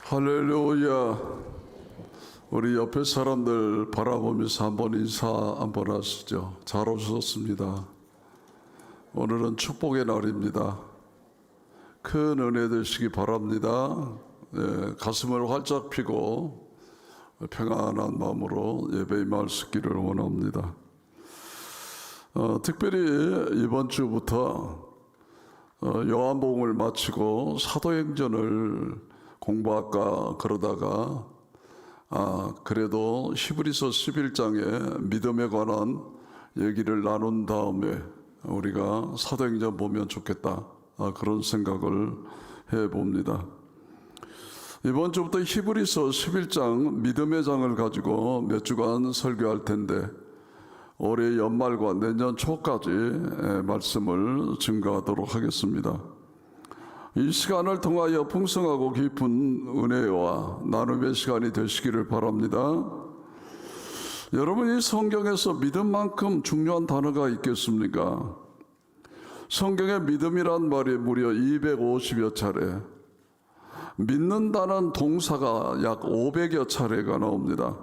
할렐루야. 우리 옆에 사람들 바라보면서 한번 인사 한번 하시죠. 잘 오셨습니다. 오늘은 축복의 날입니다. 큰 은혜 되시기 바랍니다. 가슴을 활짝 펴고 평안한 마음으로 예배 임할 수 있기를 원합니다. 특별히 이번 주부터 요한복음을 마치고 사도행전을 공부할까 그러다가 그래도 히브리서 11장의 믿음에 관한 얘기를 나눈 다음에 우리가 사도행전 보면 좋겠다, 그런 생각을 해봅니다. 이번 주부터 히브리서 11장 믿음의 장을 가지고 몇 주간 설교할 텐데 올해 연말과 내년 초까지 말씀을 증거하도록 하겠습니다. 이 시간을 통하여 풍성하고 깊은 은혜와 나눔의 시간이 되시기를 바랍니다. 여러분, 이 성경에서 믿음만큼 중요한 단어가 있겠습니까? 성경에 믿음이란 말이 무려 250여 차례, 믿는다는 동사가 약 500여 차례가 나옵니다.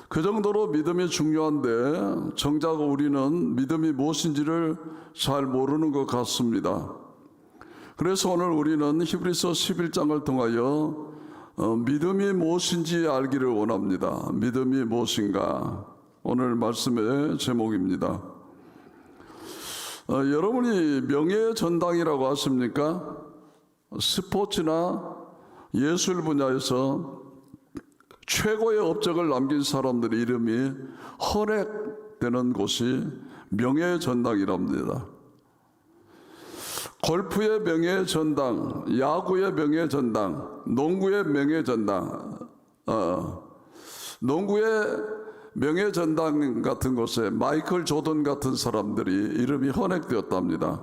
그 정도로 믿음이 중요한데 정작 우리는 믿음이 무엇인지를 잘 모르는 것 같습니다. 그래서 오늘 우리는 히브리서 11장을 통하여 믿음이 무엇인지 알기를 원합니다. 믿음이 무엇인가? 오늘 말씀의 제목입니다. 여러분이 명예의 전당이라고 아십니까? 스포츠나 예술 분야에서 최고의 업적을 남긴 사람들의 이름이 헌액되는 곳이 명예의 전당이랍니다. 골프의 명예의 전당, 야구의 명예의 전당, 농구의 명예의 전당, 농구의 명예의 전당 같은 곳에 마이클 조던 같은 사람들이 이름이 헌액되었답니다.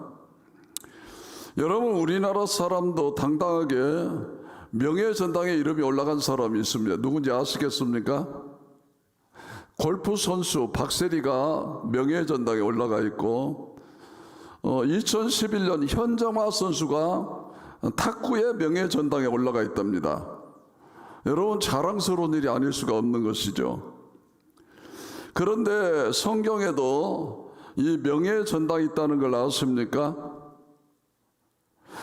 여러분, 우리나라 사람도 당당하게 명예의 전당에 이름이 올라간 사람이 있습니다. 누군지 아시겠습니까? 골프 선수 박세리가 명예의 전당에 올라가 있고 2011년 현정화 선수가 탁구의 명예의 전당에 올라가 있답니다. 여러분, 자랑스러운 일이 아닐 수가 없는 것이죠. 그런데 성경에도 이 명예의 전당이 있다는 걸 아십니까?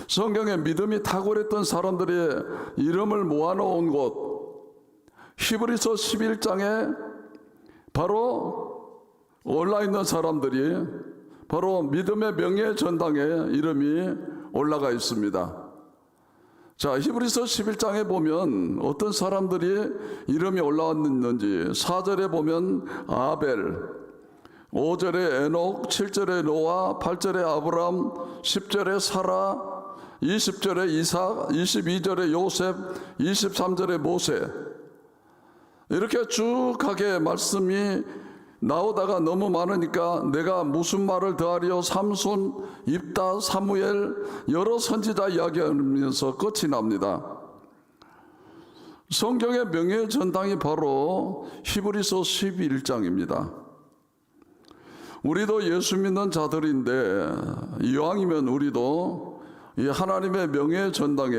성경에 믿음이 탁월했던 사람들의 이름을 모아놓은 곳, 히브리서 11장에 바로 올라있는 사람들이 바로 믿음의 명예의 전당에 이름이 올라가 있습니다. 자, 히브리서 11장에 보면 어떤 사람들이 이름이 올라왔는지 4절에 보면 아벨, 5절에 에녹, 7절에 노아, 8절에 아브람, 10절에 사라, 20절에 이삭, 22절에 요셉, 23절에 모세, 이렇게 쭉 가게 말씀이 나오다가 너무 많으니까 내가 무슨 말을 더하리요? 삼손, 입다, 사무엘, 여러 선지자 이야기하면서 끝이 납니다. 성경의 명예의 전당이 바로 히브리서 11장입니다. 우리도 예수 믿는 자들인데 이왕이면 우리도 이 하나님의 명예의 전당에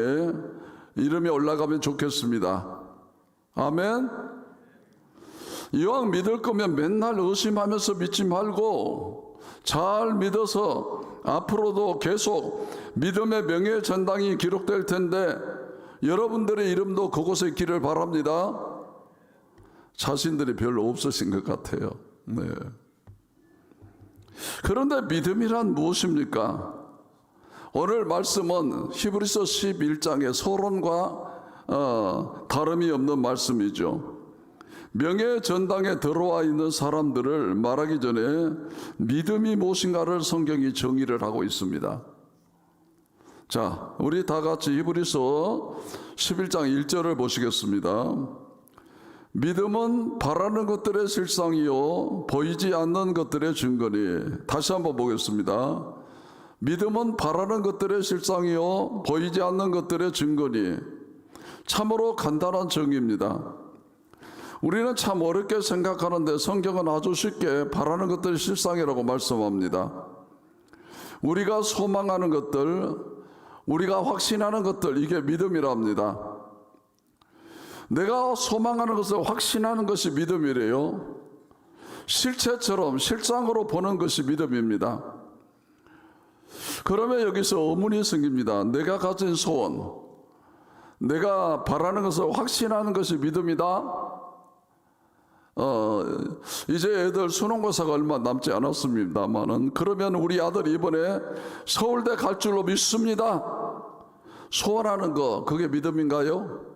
이름이 올라가면 좋겠습니다. 아멘. 이왕 믿을 거면 맨날 의심하면서 믿지 말고 잘 믿어서 앞으로도 계속 믿음의 명예의 전당이 기록될 텐데 여러분들의 이름도 그곳에 있기를 바랍니다. 자신들이 별로 없으신 것 같아요. 네. 그런데 믿음이란 무엇입니까? 오늘 말씀은 히브리서 11장의 서론과 다름이 없는 말씀이죠. 명예의 전당에 들어와 있는 사람들을 말하기 전에 믿음이 무엇인가를 성경이 정의를 하고 있습니다. 자, 우리 다 같이 히브리서 11장 1절을 보시겠습니다. 믿음은 바라는 것들의 실상이요 보이지 않는 것들의 증거니. 다시 한번 보겠습니다. 믿음은 바라는 것들의 실상이요 보이지 않는 것들의 증거니. 참으로 간단한 정의입니다. 우리는 참 어렵게 생각하는데 성경은 아주 쉽게 바라는 것들이 실상이라고 말씀합니다. 우리가 소망하는 것들, 우리가 확신하는 것들, 이게 믿음이랍니다. 내가 소망하는 것을 확신하는 것이 믿음이래요. 실체처럼 실상으로 보는 것이 믿음입니다. 그러면 여기서 의문이 생깁니다. 내가 가진 소원, 내가 바라는 것을 확신하는 것이 믿음이다. 이제 애들 수능고사가 얼마 남지 않았습니다만은, 그러면 우리 아들이 이번에 서울대 갈 줄로 믿습니다. 소원하는 거, 그게 믿음인가요?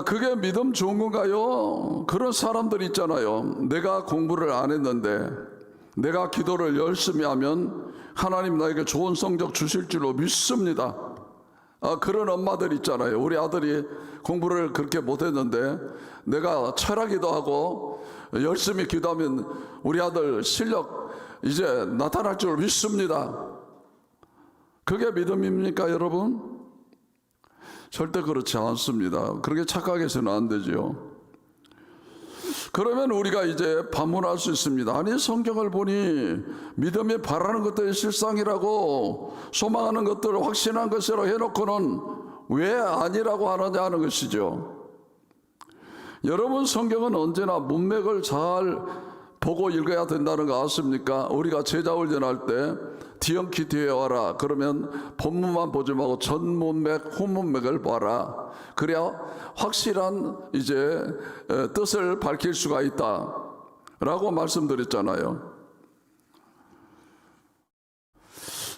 그게 믿음 좋은 건가요? 그런 사람들 있잖아요. 내가 공부를 안 했는데 내가 기도를 열심히 하면 하나님 나에게 좋은 성적 주실 줄로 믿습니다. 그런 엄마들 있잖아요. 우리 아들이 공부를 그렇게 못했는데 내가 철학기도 하고 열심히 기도하면 우리 아들 실력 이제 나타날 줄 믿습니다. 그게 믿음입니까, 여러분? 절대 그렇지 않습니다. 그렇게 착각해서는 안 되죠. 그러면 우리가 이제 반문할 수 있습니다. 아니, 성경을 보니 믿음이 바라는 것들이 실상이라고, 소망하는 것들을 확신한 것이라고 해놓고는 왜 아니라고 하느냐 하는 것이죠. 여러분, 성경은 언제나 문맥을 잘 보고 읽어야 된다는 거 아십니까? 우리가 제자훈련할 때 디언키티에 와라 그러면 본문만 보지 말고 전문맥 후문맥을 봐라. 그래야 확실한 이제 뜻을 밝힐 수가 있다 라고 말씀드렸잖아요.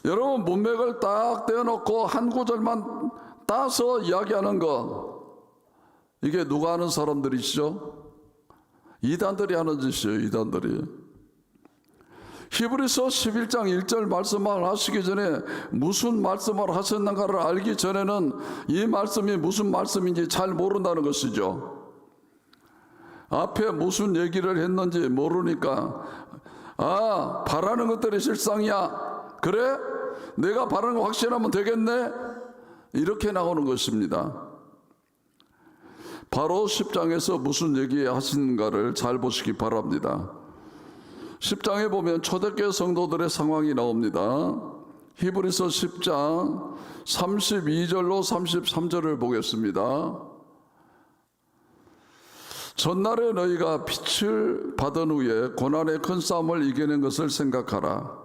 여러분, 문맥을 딱 떼어놓고 한 구절만 따서 이야기하는 것, 이게 누가 하는 사람들이시죠? 이단들이 하는 짓이에요. 이단들이. 히브리서 11장 1절 말씀을 하시기 전에 무슨 말씀을 하셨는가를 알기 전에는 이 말씀이 무슨 말씀인지 잘 모른다는 것이죠. 앞에 무슨 얘기를 했는지 모르니까 바라는 것들이 실상이야. 그래? 내가 바라는 거 확신하면 되겠네? 이렇게 나오는 것입니다. 바로 10장에서 무슨 얘기 하시는가를 잘 보시기 바랍니다. 10장에 보면 초대교회 성도들의 상황이 나옵니다. 히브리서 10장 32절로 33절을 보겠습니다. 전날에 너희가 빛을 받은 후에 고난의 큰 싸움을 이겨낸 것을 생각하라.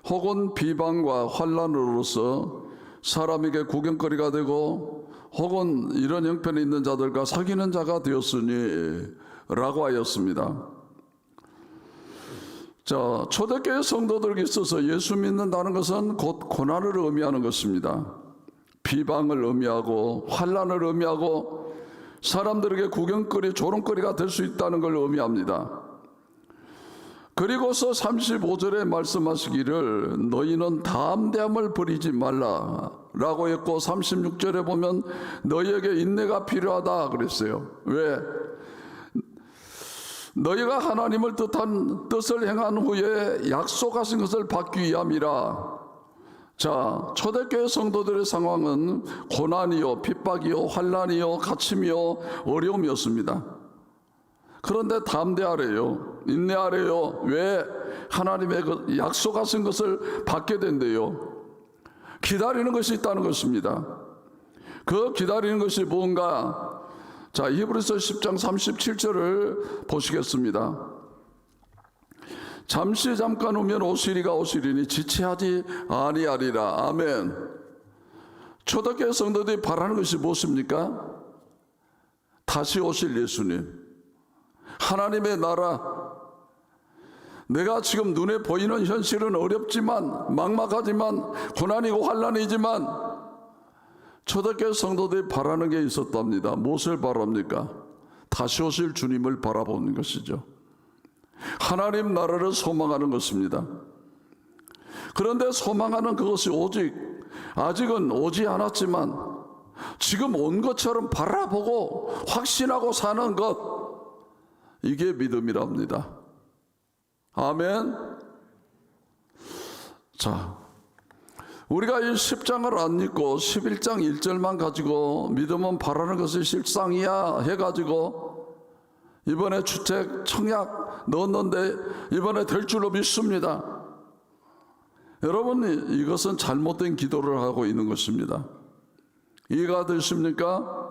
혹은 비방과 환난으로서 사람에게 구경거리가 되고 혹은 이런 형편에 있는 자들과 사귀는 자가 되었으니 라고 하였습니다. 자, 초대교회 성도들에게 있어서 예수 믿는다는 것은 곧 고난을 의미하는 것입니다. 비방을 의미하고 환난을 의미하고 사람들에게 구경거리, 조롱거리가 될 수 있다는 걸 의미합니다. 그리고서 35절에 말씀하시기를 너희는 담대함을 버리지 말라 라고 했고, 36절에 보면 너희에게 인내가 필요하다 그랬어요. 왜? 너희가 하나님을 뜻을 행한 후에 약속하신 것을 받기 위함이라. 자, 초대교회 성도들의 상황은 고난이요, 핍박이요, 환난이요, 갇힘이요, 어려움이었습니다. 그런데 담대하래요, 인내하래요. 왜? 하나님의 그 약속하신 것을 받게 된대요. 기다리는 것이 있다는 것입니다. 그 기다리는 것이 뭔가? 자, 히브리서 10장 37절을 보시겠습니다. 잠시 잠깐 오면 오시리가 오시리니 지체하지 아니하리라. 아멘. 초대교회 성도들이 바라는 것이 무엇입니까? 다시 오실 예수님, 하나님의 나라. 내가 지금 눈에 보이는 현실은 어렵지만, 막막하지만, 고난이고 환난이지만 초대교회 성도들이 바라는 게 있었답니다. 무엇을 바랍니까? 다시 오실 주님을 바라보는 것이죠. 하나님 나라를 소망하는 것입니다. 그런데 소망하는 그것이 아직은 오지 않았지만 지금 온 것처럼 바라보고 확신하고 사는 것, 이게 믿음이랍니다. 아멘. 자, 우리가 이 10장을 안 읽고 11장 1절만 가지고 믿음은 바라는 것이 실상이야 해가지고 이번에 주택 청약 넣었는데 이번에 될 줄로 믿습니다. 여러분, 이것은 잘못된 기도를 하고 있는 것입니다. 이해가 되십니까?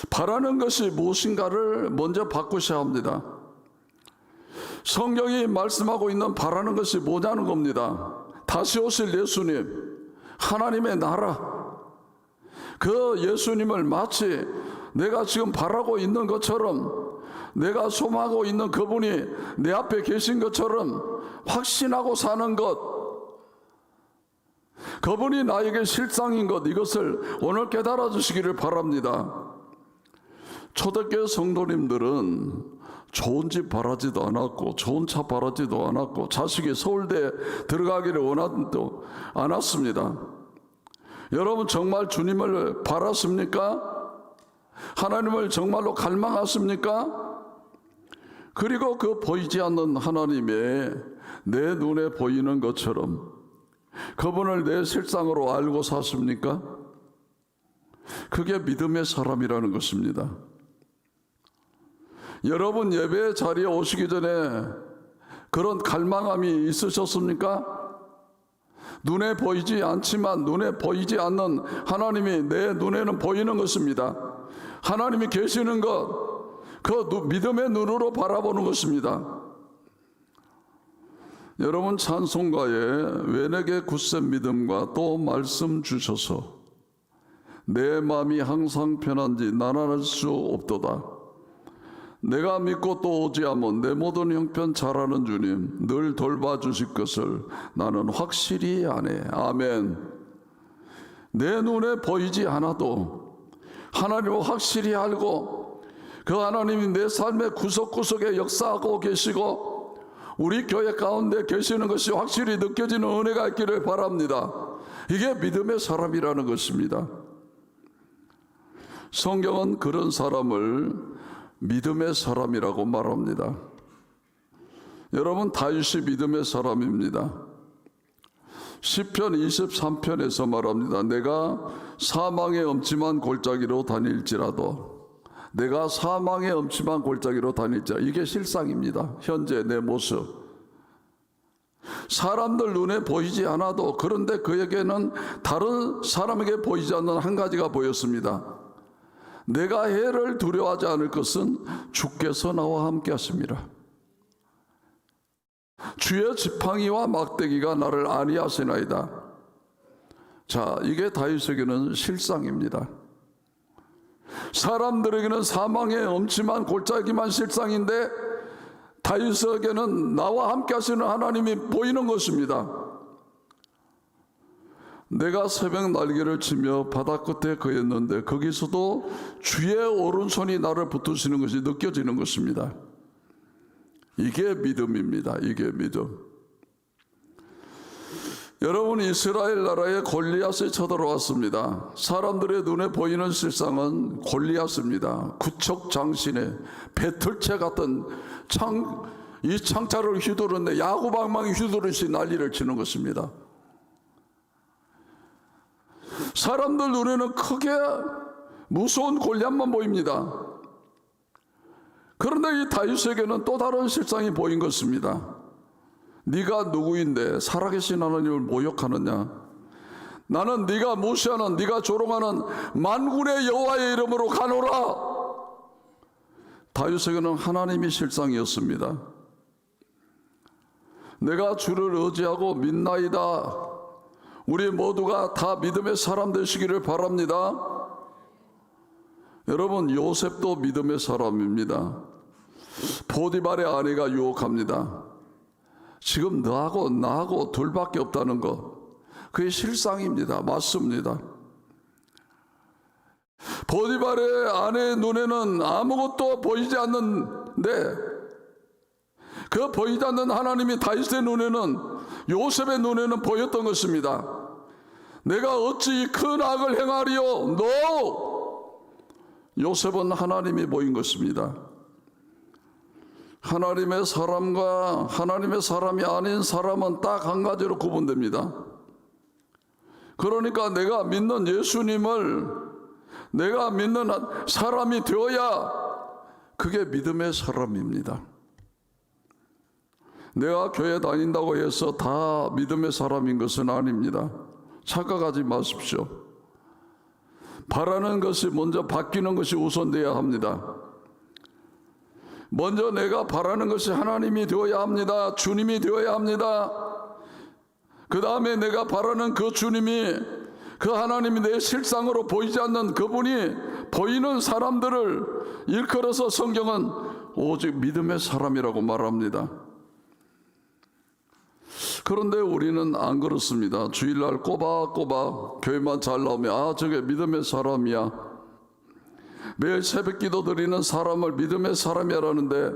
바라는 것이 무엇인가를 먼저 바꾸셔야 합니다. 성경이 말씀하고 있는 바라는 것이 뭐냐는 겁니다. 다시 오실 예수님, 하나님의 나라, 그 예수님을 마치 내가 지금 바라고 있는 것처럼, 내가 소망하고 있는 그분이 내 앞에 계신 것처럼 확신하고 사는 것, 그분이 나에게 실상인 것, 이것을 오늘 깨달아 주시기를 바랍니다. 초대교회 성도님들은 좋은 집 바라지도 않았고, 좋은 차 바라지도 않았고, 자식이 서울대 들어가기를 원하지도 않았습니다. 여러분 정말 주님을 바랐습니까? 하나님을 정말로 갈망하십니까? 그리고 그 보이지 않는 하나님의 내 눈에 보이는 것처럼 그분을 내 실상으로 알고 사십니까? 그게 믿음의 사람이라는 것입니다. 여러분 예배 자리에 오시기 전에 그런 갈망함이 있으셨습니까? 눈에 보이지 않지만 눈에 보이지 않는 하나님이 내 눈에는 보이는 것입니다. 하나님이 계시는 것, 그 믿음의 눈으로 바라보는 것입니다. 여러분 찬송가에 왜 내게 굳센 믿음과 또 말씀 주셔서 내 마음이 항상 편한지 나는 알 수 없도다. 내가 믿고 또 오지하면 내 모든 형편 잘하는 주님 늘 돌봐주실 것을 나는 확실히 아네. 아멘. 내 눈에 보이지 않아도 하나님을 확실히 알고 그 하나님이 내 삶의 구석구석에 역사하고 계시고 우리 교회 가운데 계시는 것이 확실히 느껴지는 은혜가 있기를 바랍니다. 이게 믿음의 사람이라는 것입니다. 성경은 그런 사람을 믿음의 사람이라고 말합니다. 여러분 다윗이 믿음의 사람입니다. 시편 23편에서 말합니다. 내가 사망의 엄침한 골짜기로 다닐지라도, 내가 사망의 엄침한 골짜기로 다닐지라도, 이게 실상입니다. 현재 내 모습. 사람들 눈에 보이지 않아도, 그런데 그에게는 다른 사람에게 보이지 않는 한 가지가 보였습니다. 내가 해를 두려워하지 않을 것은 주께서 나와 함께 하십니다. 주의 지팡이와 막대기가 나를 안위하시나이다. 자, 이게 다윗에게는 실상입니다. 사람들에게는 사망의 엄침한 골짜기만 실상인데 다윗에게는 나와 함께 하시는 하나님이 보이는 것입니다. 내가 새벽 날개를 치며 바다 끝에 거했는데 거기서도 주의 오른손이 나를 붙드시는 것이 느껴지는 것입니다. 이게 믿음입니다. 이게 믿음. 여러분 이스라엘 나라에 골리앗이 쳐들어왔습니다. 사람들의 눈에 보이는 실상은 골리앗입니다. 구척장신의 배틀채 같은 이 창자를 휘두르는데 야구방망이 휘두르듯이 난리를 치는 것입니다. 사람들 눈에는 크게 무서운 골리앗만 보입니다. 그런데 이 다윗에게는 또 다른 실상이 보인 것입니다. 네가 누구인데 살아계신 하나님을 모욕하느냐? 나는 네가 무시하는, 네가 조롱하는 만군의 여호와의 이름으로 가노라. 다윗에게는 하나님이 실상이었습니다. 내가 주를 의지하고 믿나이다. 우리 모두가 다 믿음의 사람 되시기를 바랍니다. 여러분 요셉도 믿음의 사람입니다. 보디발의 아내가 유혹합니다. 지금 너하고 나하고 둘밖에 없다는 것, 그게 실상입니다. 맞습니다. 보디발의 아내의 눈에는 아무것도 보이지 않는데 그 보이지 않는 하나님이 다윗의 눈에는, 요셉의 눈에는 보였던 것입니다. 내가 어찌 큰 악을 행하리요? No! 요셉은 하나님이 보인 것입니다. 하나님의 사람과 하나님의 사람이 아닌 사람은 딱 한 가지로 구분됩니다. 그러니까 내가 믿는 예수님을 내가 믿는 사람이 되어야 그게 믿음의 사람입니다. 내가 교회 다닌다고 해서 다 믿음의 사람인 것은 아닙니다. 착각하지 마십시오. 바라는 것이 먼저 바뀌는 것이 우선되어야 합니다. 먼저 내가 바라는 것이 하나님이 되어야 합니다. 주님이 되어야 합니다. 그 다음에 내가 바라는 그 주님이, 그 하나님이 내 실상으로 보이지 않는 그분이 보이는 사람들을 일컬어서 성경은 오직 믿음의 사람이라고 말합니다. 그런데 우리는 안 그렇습니다. 주일날 꼬박꼬박 교회만 잘 나오면 저게 믿음의 사람이야. 매일 새벽 기도 드리는 사람을 믿음의 사람이라는데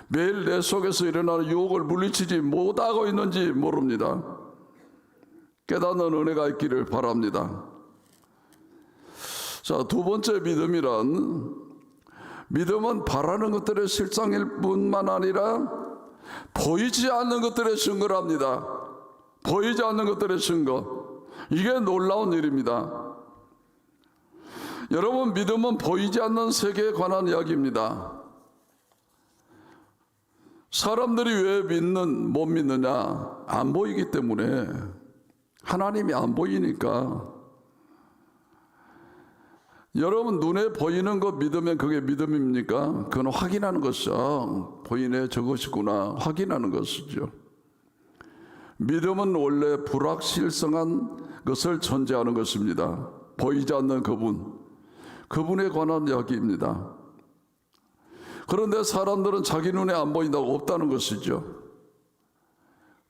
매일 내 속에서 일어나는 유혹을 물리치지 못하고 있는지 모릅니다. 깨닫는 은혜가 있기를 바랍니다. 자, 두 번째 믿음은 바라는 것들의 실상일 뿐만 아니라 보이지 않는 것들의 증거랍니다. 보이지 않는 것들의 증거. 이게 놀라운 일입니다. 여러분, 믿음은 보이지 않는 세계에 관한 이야기입니다. 사람들이 왜 못 믿느냐? 안 보이기 때문에. 하나님이 안 보이니까. 여러분, 눈에 보이는 거 믿으면 그게 믿음입니까? 그건 확인하는 것이죠. 보이네, 저것이구나. 확인하는 것이죠. 믿음은 원래 불확실성한 것을 전제하는 것입니다. 보이지 않는 그분에 관한 이야기입니다. 그런데 사람들은 자기 눈에 안 보인다고 없다는 것이죠.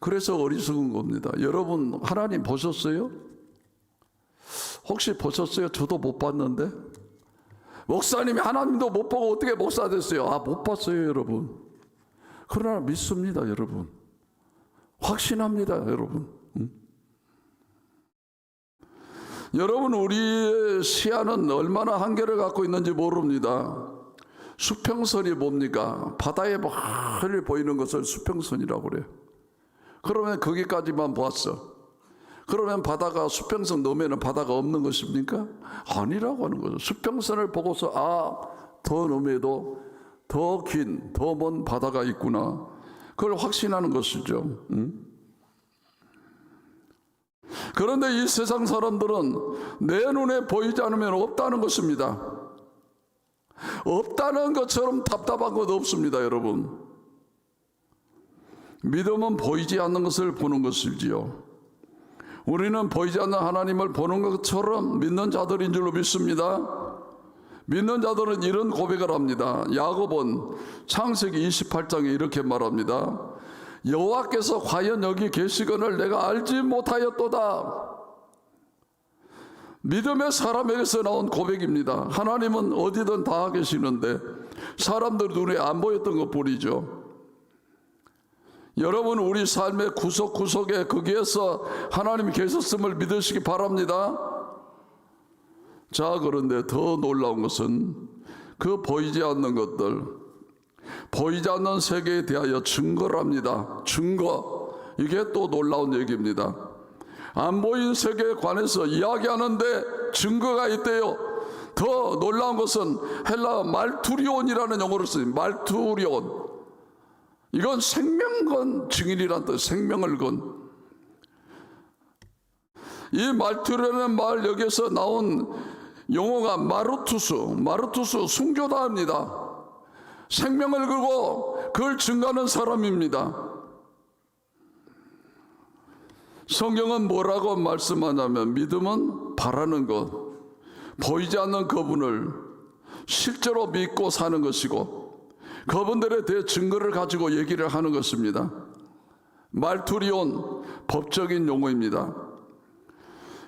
그래서 어리석은 겁니다. 여러분, 하나님 보셨어요? 혹시 보셨어요? 저도 못 봤는데. 목사님이 하나님도 못 보고 어떻게 목사 됐어요? 못 봤어요, 여러분. 그러나 믿습니다, 여러분. 확신합니다, 여러분. 여러분, 우리의 시야는 얼마나 한계를 갖고 있는지 모릅니다. 수평선이 뭡니까? 바다에 멀리 보이는 것을 수평선이라고 그래요. 그러면 거기까지만 보았어. 그러면 바다가 수평선 넘으면 바다가 없는 것입니까? 아니라고 하는 거죠. 수평선을 보고서 더 넘어도 더 긴, 더 먼 바다가 있구나. 그걸 확신하는 것이죠. 그런데 이 세상 사람들은 내 눈에 보이지 않으면 없다는 것입니다. 없다는 것처럼 답답한 것 없습니다, 여러분. 믿음은 보이지 않는 것을 보는 것이지요. 우리는 보이지 않는 하나님을 보는 것처럼 믿는 자들인 줄로 믿습니다. 믿는 자들은 이런 고백을 합니다. 야곱은 창세기 28장에 이렇게 말합니다. 여호와께서 과연 여기 계시거늘 내가 알지 못하였도다. 믿음의 사람에게서 나온 고백입니다. 하나님은 어디든 다 계시는데 사람들 눈에 안 보였던 것뿐이죠. 여러분, 우리 삶의 구석구석에 거기에서 하나님이 계셨음을 믿으시기 바랍니다. 자, 그런데 더 놀라운 것은 그 보이지 않는 것들, 보이지 않는 세계에 대하여 증거를 합니다. 증거. 이게 또 놀라운 얘기입니다. 안 보인 세계에 관해서 이야기하는데 증거가 있대요. 더 놀라운 것은 헬라 말투리온이라는 용어를 쓰니 말투리온. 이건 생명건 증인이란 뜻, 생명을 건. 이 말투리온의 말 여기서 나온 용어가 마르투스 순교다입니다. 생명을 걸고 그걸 증거하는 사람입니다. 성경은 뭐라고 말씀하냐면 믿음은 바라는 것, 보이지 않는 그분을 실제로 믿고 사는 것이고 그분들에 대해 증거를 가지고 얘기를 하는 것입니다. 말투리온, 법적인 용어입니다.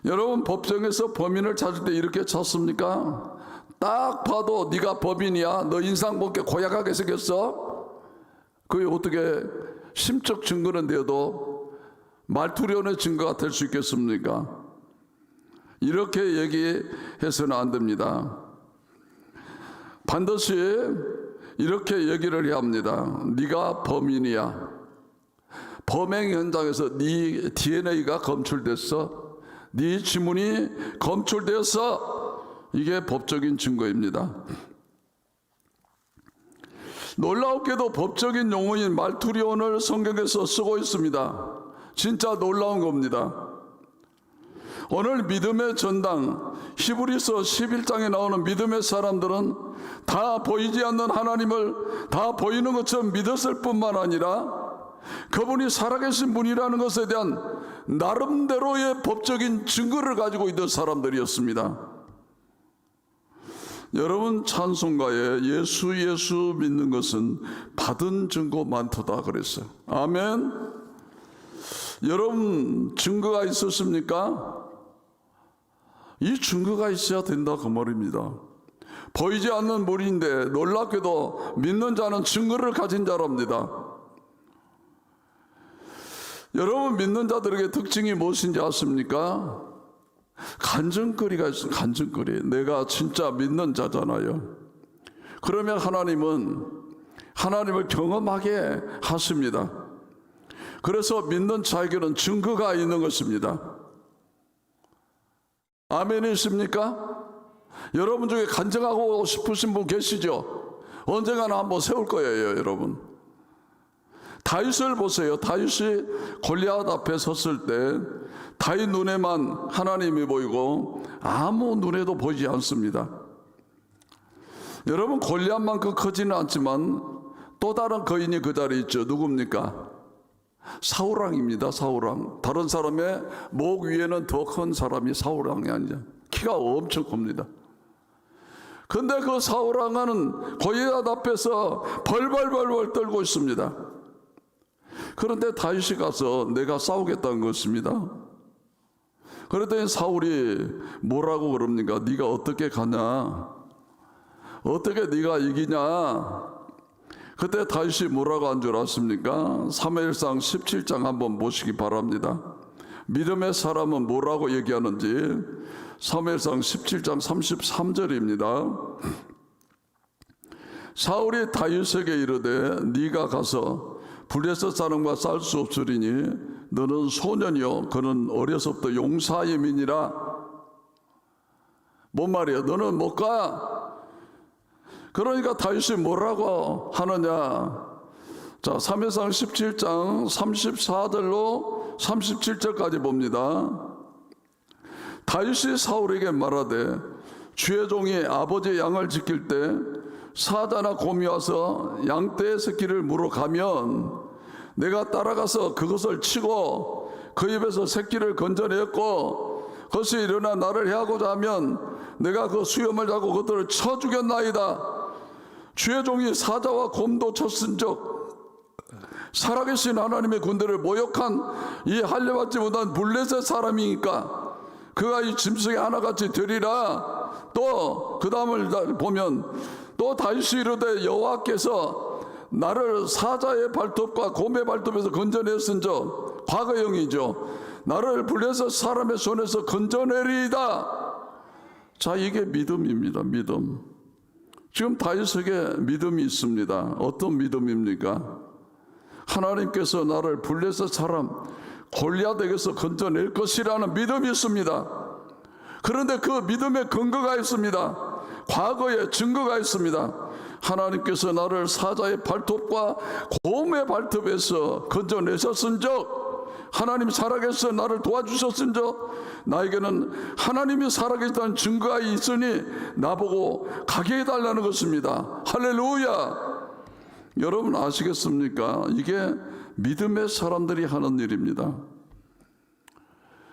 여러분, 법정에서 범인을 찾을 때 이렇게 찾습니까? 딱 봐도 네가 법인이야, 너 인상 볼게 고약하게 생겼어. 그게 어떻게 심적 증거는 돼도 말투리온의 증거가 될 수 있겠습니까? 이렇게 얘기해서는 안 됩니다. 반드시 이렇게 얘기를 해야 합니다. 네가 범인이야. 범행 현장에서 네 DNA가 검출됐어. 네 지문이 검출되었어. 이게 법적인 증거입니다. 놀라웠게도 법적인 용어인 말투리온을 성경에서 쓰고 있습니다. 진짜 놀라운 겁니다. 오늘 믿음의 전당 히브리서 11장에 나오는 믿음의 사람들은 다 보이지 않는 하나님을 다 보이는 것처럼 믿었을 뿐만 아니라 그분이 살아계신 분이라는 것에 대한 나름대로의 법적인 증거를 가지고 있던 사람들이었습니다. 여러분, 찬송가에 예수 예수 믿는 것은 받은 증거 많도다 그랬어요. 아멘. 여러분, 증거가 있었습니까? 이 증거가 있어야 된다 그 말입니다. 보이지 않는 물인데 놀랍게도 믿는 자는 증거를 가진 자랍니다. 여러분, 믿는 자들에게 특징이 무엇인지 아십니까? 간증거리가 있어요. 간증거리. 내가 진짜 믿는 자잖아요. 그러면 하나님은 하나님을 경험하게 하십니다. 그래서 믿는 자에게는 증거가 있는 것입니다. 아멘이십니까? 여러분 중에 간증하고 싶으신 분 계시죠? 언젠가는 한번 세울 거예요, 여러분. 다윗을 보세요. 다윗이 골리앗 앞에 섰을 때 다윗 눈에만 하나님이 보이고 아무 눈에도 보이지 않습니다. 여러분, 골리앗만큼 크지는 않지만 또 다른 거인이 그 자리에 있죠. 누굽니까? 사울왕입니다. 사울왕. 다른 사람의 목 위에는 더 큰 사람이 사울왕이 아니죠. 키가 엄청 큽니다. 근데 그 사울왕은 골리앗 앞에서 벌벌벌벌 떨고 있습니다. 그런데 다윗이 가서 내가 싸우겠다는 것입니다. 그랬더니 사울이 뭐라고 그럽니까? 네가 어떻게 가냐? 어떻게 네가 이기냐? 그때 다윗이 뭐라고 한 줄 아십니까? 사무엘상 17장 한번 보시기 바랍니다. 믿음의 사람은 뭐라고 얘기하는지 사무엘상 17장 33절입니다. 사울이 다윗에게 이르되 네가 가서 블레셋 사람과 싸울 수 없으리니 너는 소년이요 그는 어려서부터 용사의 민이라. 뭔 말이야? 너는 못 가. 그러니까 다윗이 뭐라고 하느냐? 자, 사무엘상 17장 34절로 37절까지 봅니다. 다윗이 사울에게 말하되 주의 종이 아버지의 양을 지킬 때 사자나 곰이 와서 양떼의 새끼를 물어 가면 내가 따라가서 그것을 치고 그 입에서 새끼를 건져내었고 그것이 일어나 나를 해하고자 하면 내가 그 수염을 잡고 그들을 쳐 죽였나이다. 주의 종이 사자와 곰도 쳤은즉 살아계신 하나님의 군대를 모욕한 이 할례받지 못한 블레셋 사람이니까 그가 이 짐승의 하나같이 되리라. 또 그 다음을 보면 또 다윗이 이르되 여호와께서 나를 사자의 발톱과 곰의 발톱에서 건져냈은즉 과거형이죠. 나를 블레셋 사람의 손에서 건져내리이다. 자, 이게 믿음입니다. 믿음. 지금 다윗에게 믿음이 있습니다. 어떤 믿음입니까? 하나님께서 나를 블레셋 사람 골리앗에게서 건져낼 것이라는 믿음이 있습니다. 그런데 그 믿음의 근거가 있습니다. 과거에 증거가 있습니다. 하나님께서 나를 사자의 발톱과 곰의 발톱에서 건져내셨은즉 하나님 살아계셔 나를 도와주셨은즉 나에게는 하나님이 살아계시다는 증거가 있으니 나보고 가게 해달라는 것입니다. 할렐루야. 여러분 아시겠습니까? 이게 믿음의 사람들이 하는 일입니다.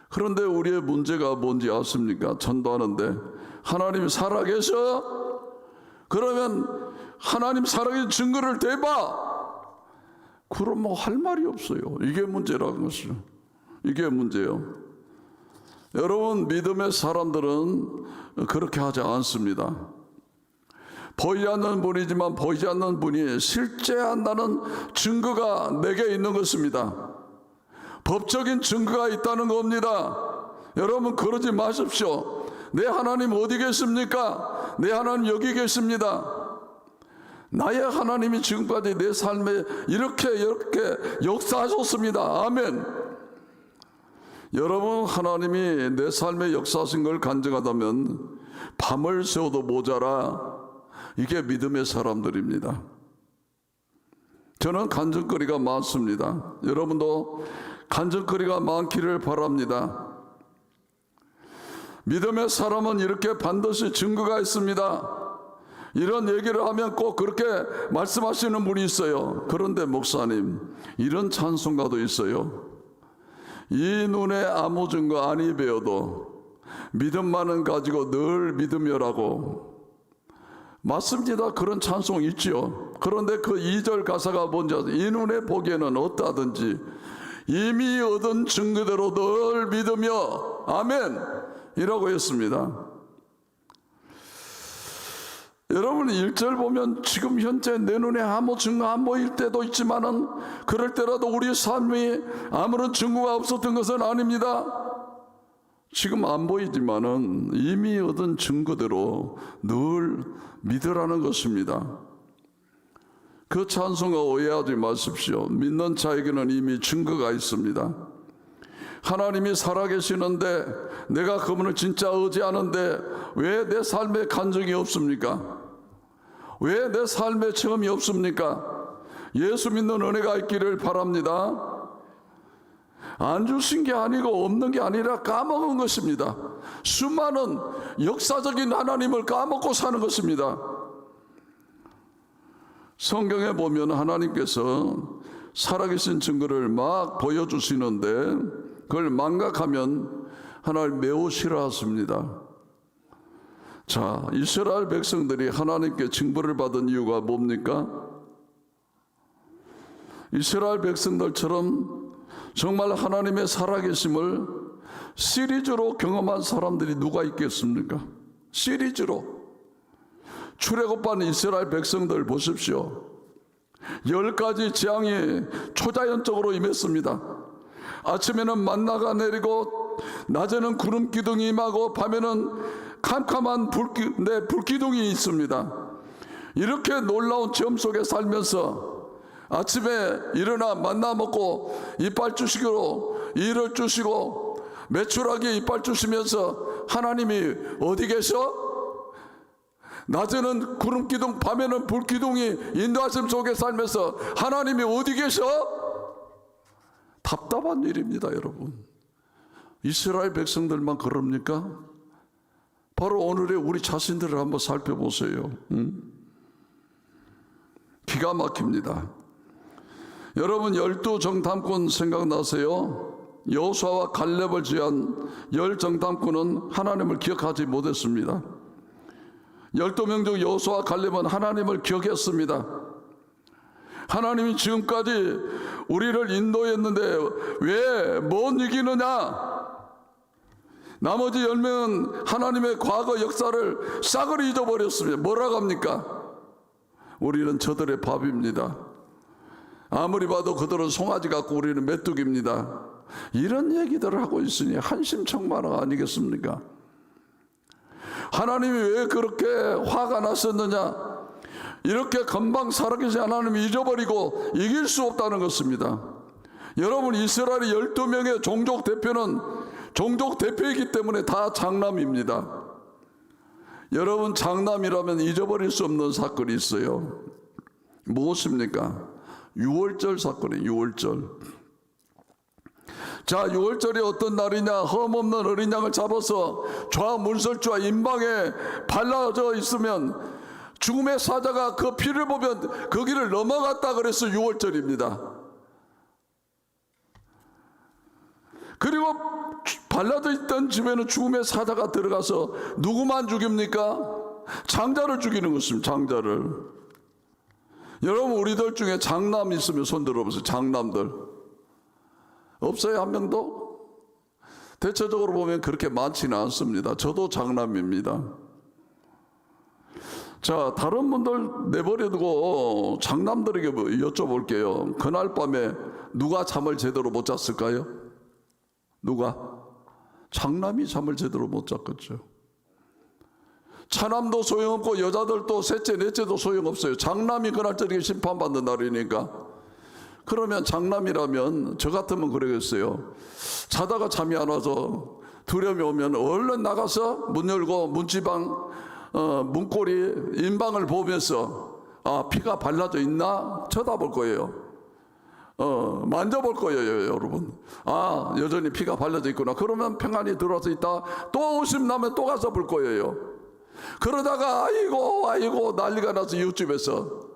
그런데 우리의 문제가 뭔지 아십니까? 전도하는데 하나님이 살아계셔? 그러면 하나님 살아계신 증거를 대봐. 그럼 뭐 할 말이 없어요. 이게 문제라는 것이죠. 이게 문제예요. 여러분, 믿음의 사람들은 그렇게 하지 않습니다. 보이지 않는 분이지만 보이지 않는 분이 실제한다는 증거가 내게 있는 것입니다. 법적인 증거가 있다는 겁니다. 여러분, 그러지 마십시오. 내 하나님 어디 계십니까? 내 하나님 여기 계십니다. 나의 하나님이 지금까지 내 삶에 이렇게 역사하셨습니다. 아멘. 여러분, 하나님이 내 삶에 역사하신 걸 간증하다면 밤을 새워도 모자라. 이게 믿음의 사람들입니다. 저는 간증거리가 많습니다. 여러분도 간증거리가 많기를 바랍니다. 믿음의 사람은 이렇게 반드시 증거가 있습니다. 이런 얘기를 하면 꼭 그렇게 말씀하시는 분이 있어요. 그런데 목사님, 이런 찬송가도 있어요. 이 눈에 아무 증거 아니 배워도 믿음만은 가지고 늘 믿으며라고. 맞습니다. 그런 찬송 있죠. 그런데 그 2절 가사가 뭔지 아세요? 이 눈에 보기에는 어떠하든지 이미 얻은 증거대로 늘 믿으며 아멘 이라고 했습니다. 여러분 1절 보면 지금 현재 내 눈에 아무 증거 안 보일 때도 있지만은 그럴 때라도 우리 삶이 아무런 증거가 없었던 것은 아닙니다. 지금 안 보이지만은 이미 얻은 증거대로 늘 믿으라는 것입니다. 그 찬송가 오해하지 마십시오. 믿는 자에게는 이미 증거가 있습니다. 하나님이 살아계시는데 내가 그분을 진짜 의지하는데 왜 내 삶에 간증이 없습니까? 왜 내 삶에 체험이 없습니까? 예수 믿는 은혜가 있기를 바랍니다. 안 주신 게 아니고 없는 게 아니라 까먹은 것입니다. 수많은 역사적인 하나님을 까먹고 사는 것입니다. 성경에 보면 하나님께서 살아계신 증거를 막 보여주시는데 그걸 망각하면 하나님 매우 싫어하십니다. 자, 이스라엘 백성들이 하나님께 징벌을 받은 이유가 뭡니까? 이스라엘 백성들처럼 정말 하나님의 살아계심을 시리즈로 경험한 사람들이 누가 있겠습니까? 시리즈로. 출애굽한 이스라엘 백성들 보십시오. 10가지 재앙이 초자연적으로 임했습니다. 아침에는 만나가 내리고 낮에는 구름 기둥이 임하고 밤에는 캄캄한 불기둥이 있습니다. 이렇게 놀라운 체험 속에 살면서 아침에 일어나 만나 먹고 이빨 주시기로 이를 주시고 매출하게 이빨 주시면서 하나님이 어디 계셔? 낮에는 구름 기둥 밤에는 불 기둥이 인도하심 속에 살면서 하나님이 어디 계셔? 답답한 일입니다, 여러분. 이스라엘 백성들만 그럽니까? 바로 오늘의 우리 자신들을 한번 살펴보세요. 기가 막힙니다. 여러분 12정탐꾼 생각나세요? 여호수아와 갈렙을 지한 10정탐꾼은 하나님을 기억하지 못했습니다. 12명 중 여호수아와 갈렙은 하나님을 기억했습니다. 하나님이 지금까지 우리를 인도했는데 왜 못 이기느냐? 나머지 10명은 하나님의 과거 역사를 싹을 잊어버렸습니다. 뭐라고 합니까? 우리는 저들의 밥입니다. 아무리 봐도 그들은 송아지 같고 우리는 메뚜기입니다. 이런 얘기들을 하고 있으니 한심청만화 아니겠습니까? 하나님이 왜 그렇게 화가 났었느냐? 이렇게 금방 살아계신 하나님이 잊어버리고 이길 수 없다는 것입니다. 여러분 이스라엘의 12명의 종족 대표는 종족 대표이기 때문에 다 장남입니다. 여러분 장남이라면 잊어버릴 수 없는 사건이 있어요. 무엇입니까? 유월절 사건이에요. 유월절. 자, 유월절이 어떤 날이냐? 흠없는 어린 양을 잡아서 좌 문설주와 임방에 발라져 있으면 죽음의 사자가 그 피를 보면 그 길을 넘어갔다 그래서 유월절입니다. 그리고 발라져 있던 집에는 죽음의 사자가 들어가서 누구만 죽입니까? 장자를 죽이는 것입니다. 장자를. 여러분 우리들 중에 장남 있으면 손 들어보세요. 장남들 없어요? 한 명도? 대체적으로 보면 그렇게 많지는 않습니다. 저도 장남입니다. 자, 다른 분들 내버려두고 장남들에게 뭐 여쭤볼게요. 그날 밤에 누가 잠을 제대로 못 잤을까요? 누가? 장남이 잠을 제대로 못 잤겠죠. 차남도 소용없고 여자들도 셋째 넷째도 소용없어요. 장남이 그날 저녁에 심판받는 날이니까. 그러면 장남이라면 저 같으면 그러겠어요. 자다가 잠이 안 와서 두려움이 오면 얼른 나가서 문 열고 문지방 문고리 인방을 보면서 아 피가 발라져 있나 쳐다볼 거예요. 만져볼 거예요, 여러분. 아, 여전히 피가 발려져 있구나. 그러면 평안이 들어서 있다. 또 오심 나면 또 가서 볼 거예요. 그러다가 아이고 난리가 나서 이웃집에서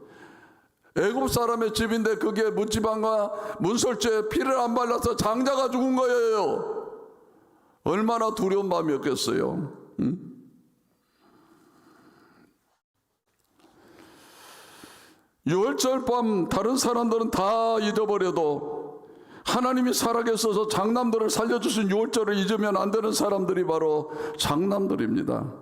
애굽 사람의 집인데 그게 문지방과 문설주에 피를 안 발라서 장자가 죽은 거예요. 얼마나 두려운 마음이었겠어요. 유월절 밤 다른 사람들은 다 잊어버려도 하나님이 살아계셔서 장남들을 살려주신 유월절을 잊으면 안 되는 사람들이 바로 장남들입니다.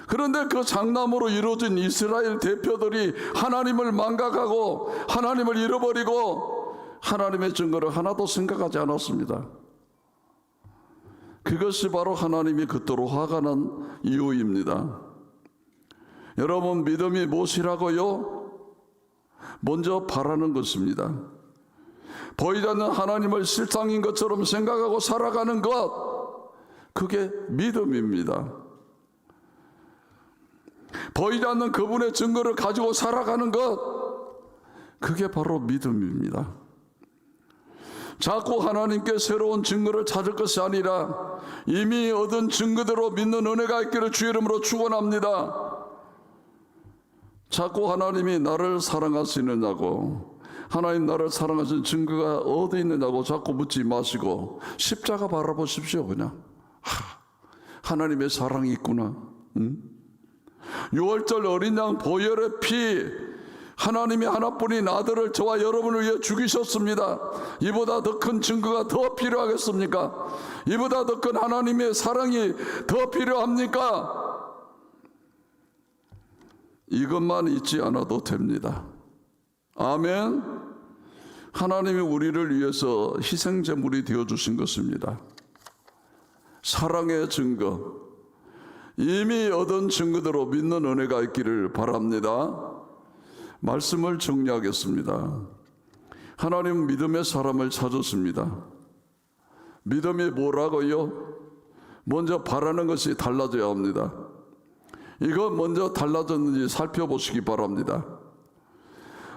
그런데 그 장남으로 이루어진 이스라엘 대표들이 하나님을 망각하고 하나님을 잃어버리고 하나님의 증거를 하나도 생각하지 않았습니다. 그것이 바로 하나님이 그토록 화가 난 이유입니다. 여러분, 믿음이 무엇이라고요? 먼저 바라는 것입니다. 보이지 않는 하나님을 실상인 것처럼 생각하고 살아가는 것, 그게 믿음입니다. 보이지 않는 그분의 증거를 가지고 살아가는 것, 그게 바로 믿음입니다. 자꾸 하나님께 새로운 증거를 찾을 것이 아니라 이미 얻은 증거대로 믿는 은혜가 있기를 주의 이름으로 축원합니다. 자꾸 하나님이 나를 사랑하시느냐고, 하나님 나를 사랑하시는 증거가 어디 있느냐고 자꾸 묻지 마시고 십자가 바라보십시오. 그냥 하나님의 사랑이 있구나. 유월절 어린 양 보혈의 피, 하나님이 하나뿐인 아들을 저와 여러분을 위해 죽이셨습니다. 이보다 더 큰 증거가 더 필요하겠습니까? 이보다 더 큰 하나님의 사랑이 더 필요합니까? 이것만 잊지 않아도 됩니다. 아멘. 하나님이 우리를 위해서 희생제물이 되어주신 것입니다. 사랑의 증거, 이미 얻은 증거대로 믿는 은혜가 있기를 바랍니다. 말씀을 정리하겠습니다. 하나님은 믿음의 사람을 찾았습니다. 믿음이 뭐라고요? 먼저 바라는 것이 달라져야 합니다. 이거 먼저 달라졌는지 살펴보시기 바랍니다.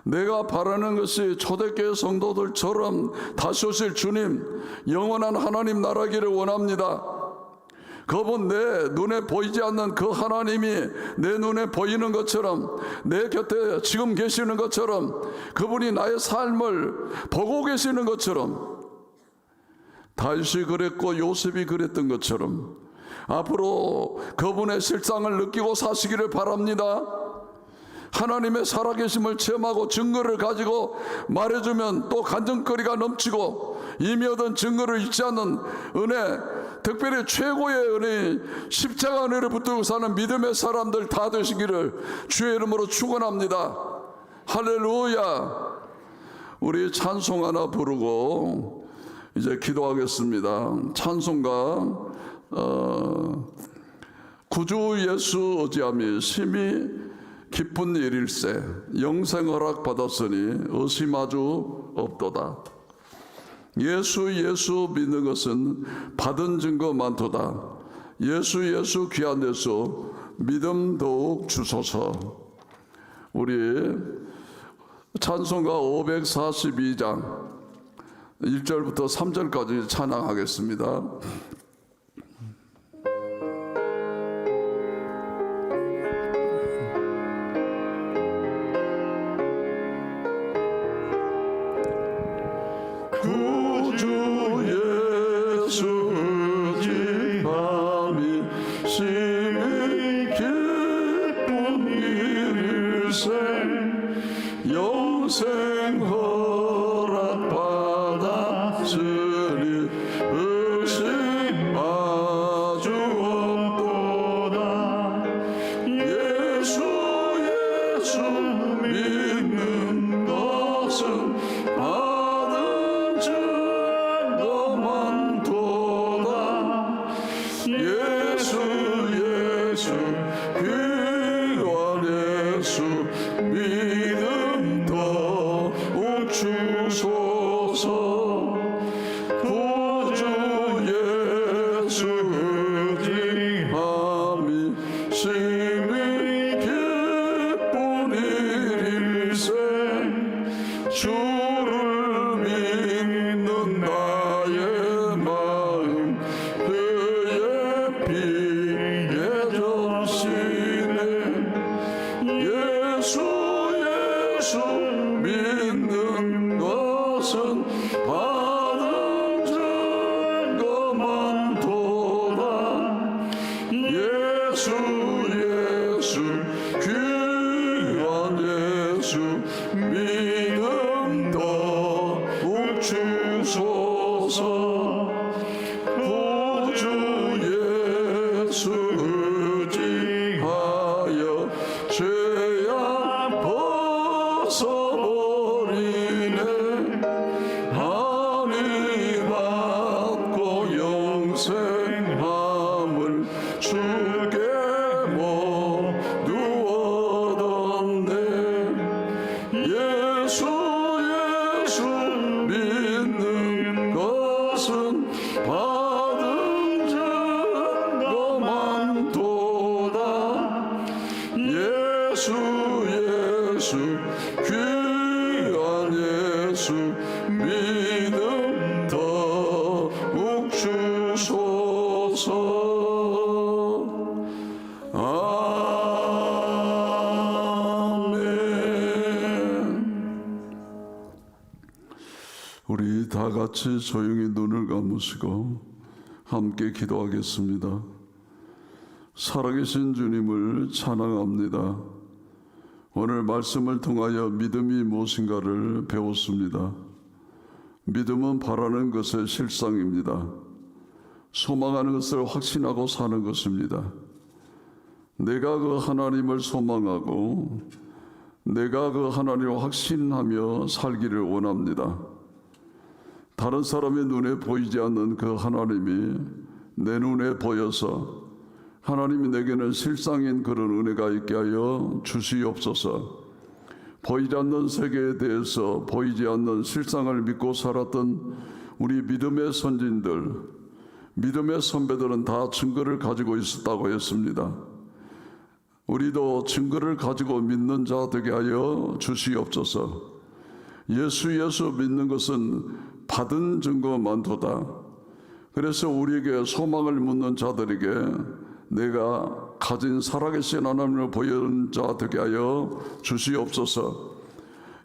내가 바라는 것이 초대교회 성도들처럼 다시 오실 주님, 영원한 하나님 나라기를 원합니다. 그분 내 눈에 보이지 않는 그 하나님이 내 눈에 보이는 것처럼, 내 곁에 지금 계시는 것처럼, 그분이 나의 삶을 보고 계시는 것처럼, 다윗이 그랬고 요셉이 그랬던 것처럼 앞으로 그분의 실상을 느끼고 사시기를 바랍니다. 하나님의 살아계심을 체험하고 증거를 가지고 말해주면 또 간증거리가 넘치고 이미 얻은 증거를 잊지 않는 은혜, 특별히 최고의 은혜, 십자가 은혜를 붙들고 사는 믿음의 사람들 다 되시기를 주의 이름으로 축원합니다. 할렐루야. 우리 찬송 하나 부르고 이제 기도하겠습니다. 찬송가 구주 예수 의지함이 심히 기쁜 일일세, 영생 허락 받았으니 의심하주 없도다. 예수 믿는 것은 받은 증거 많도다. 예수 귀한 예수 믿음 더욱 주소서. 우리 찬송가 542장 1절부터 3절까지 찬양하겠습니다. 영생 허락 받았으니 의심하주 없도다. 예수 믿는 것은 받은 증거 많도다. 예수 귀한 예수 믿음 더욱 주소서. 구주 예수 의지함이 심히 기쁜 일일세. 주를 주옵소서. 아멘. 우리 다 같이 조용히 눈을 감으시고 함께 기도하겠습니다. 살아계신 주님을 찬양합니다. 오늘 말씀을 통하여 믿음이 무엇인가를 배웠습니다. 믿음은 바라는 것의 실상입니다. 소망하는 것을 확신하고 사는 것입니다. 내가 그 하나님을 소망하고 내가 그 하나님을 확신하며 살기를 원합니다. 다른 사람의 눈에 보이지 않는 그 하나님이 내 눈에 보여서 하나님이 내게는 실상인 그런 은혜가 있게 하여 주시옵소서. 보이지 않는 세계에 대해서 보이지 않는 실상을 믿고 살았던 우리 믿음의 선진들, 믿음의 선배들은 다 증거를 가지고 있었다고 했습니다. 우리도 증거를 가지고 믿는 자 되게 하여 주시옵소서. 예수 믿는 것은 받은 증거만도다. 그래서 우리에게 소망을 묻는 자들에게 내가 가진 살아계신 하나님을 보이는 자 되게 하여 주시옵소서.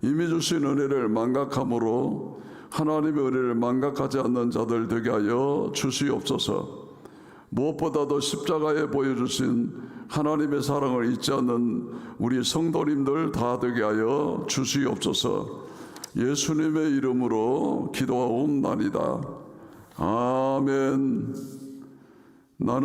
이미 주신 은혜를 망각함으로 하나님의 은혜를 망각하지 않는 자들 되게 하여 주시옵소서. 무엇보다도 십자가에 보여주신 하나님의 사랑을 잊지 않는 우리 성도님들 다 되게 하여 주시옵소서. 예수님의 이름으로 기도하옵나이다. 아멘. 나는